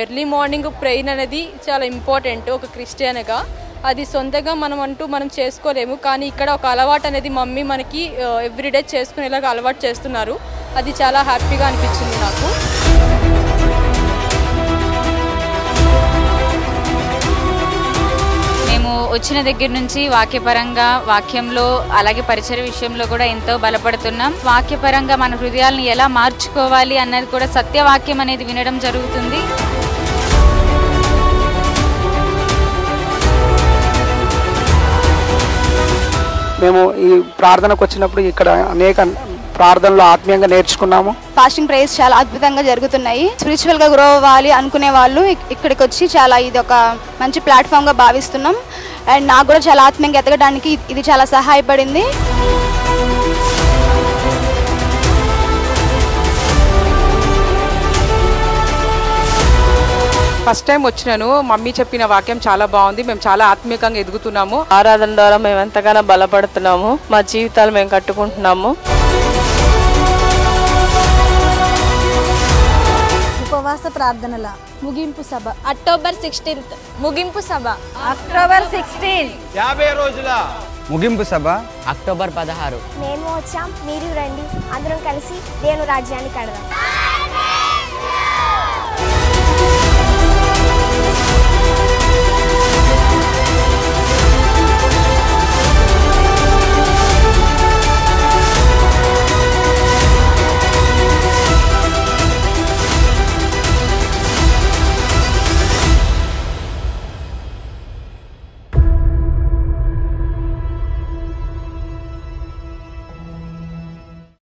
Early morning prayer అనేది చాలా important ఒక క్రిస్టియన్గా. అది సొంతంగా మనం చేసుకోలేము, కానీ ఇక్కడ ఒక అలవాటు అనేది మమ్మీ మనకి ఎవ్రీడే చేసుకునేలాగా అలవాటు చేస్తున్నారు. అది చాలా హ్యాపీగా అనిపించింది నాకు. వచ్చిన దగ్గర నుంచి వాక్యపరంగా వాక్యంలో అలాగే పరిచర్య విషయంలో కూడా ఎంతో బలపడుతున్నాం. వాక్యపరంగా మన హృదయాలను ఎలా మార్చుకోవాలి అన్నది కూడా సత్యవాక్యం అనేది వినడం జరుగుతుంది. మేము ఈ ప్రార్థనకు వచ్చినప్పుడు ఇక్కడ అనేక ప్రార్థనలు ఆత్మీయంగా నేర్చుకున్నాము. ఫాస్టింగ్ ప్రేయర్స్ చాలా అద్భుతంగా జరుగుతున్నాయి. స్పిరిచువల్గా గ్రో అవ్వాలి అనుకునే వాళ్ళు ఇక్కడికి వచ్చి చాలా ఇది ఒక మంచి ప్లాట్ఫామ్గా భావిస్తున్నాం. అండ్ నాకు కూడా చాలా ఆత్మీయంగా ఎదగడానికి ఇది చాలా సహాయపడింది. ఫస్ట్ టైం వచ్చినాను. మమ్మీ చెప్పిన వాక్యం చాలా బాగుంది. మేము చాలా ఆత్మీయంగా ఎదుగుతున్నాము. ఆరాధన ద్వారా మేము ఎంతగానో బలపడుతున్నాము. మా జీవితాలు మేము కట్టుకుంటున్నాము. ఉపవాస ప్రార్థనల ముగింపు సభ అక్టోబర్ 16 ముగింపు సభ, అక్టోబర్ 16 50 రోజుల ముగింపు సభ, అక్టోబర్ 16 మేము వచ్చాం, మీరు రండి, అందరం కలిసి దేవుని రాజ్యాన్ని కడదాం.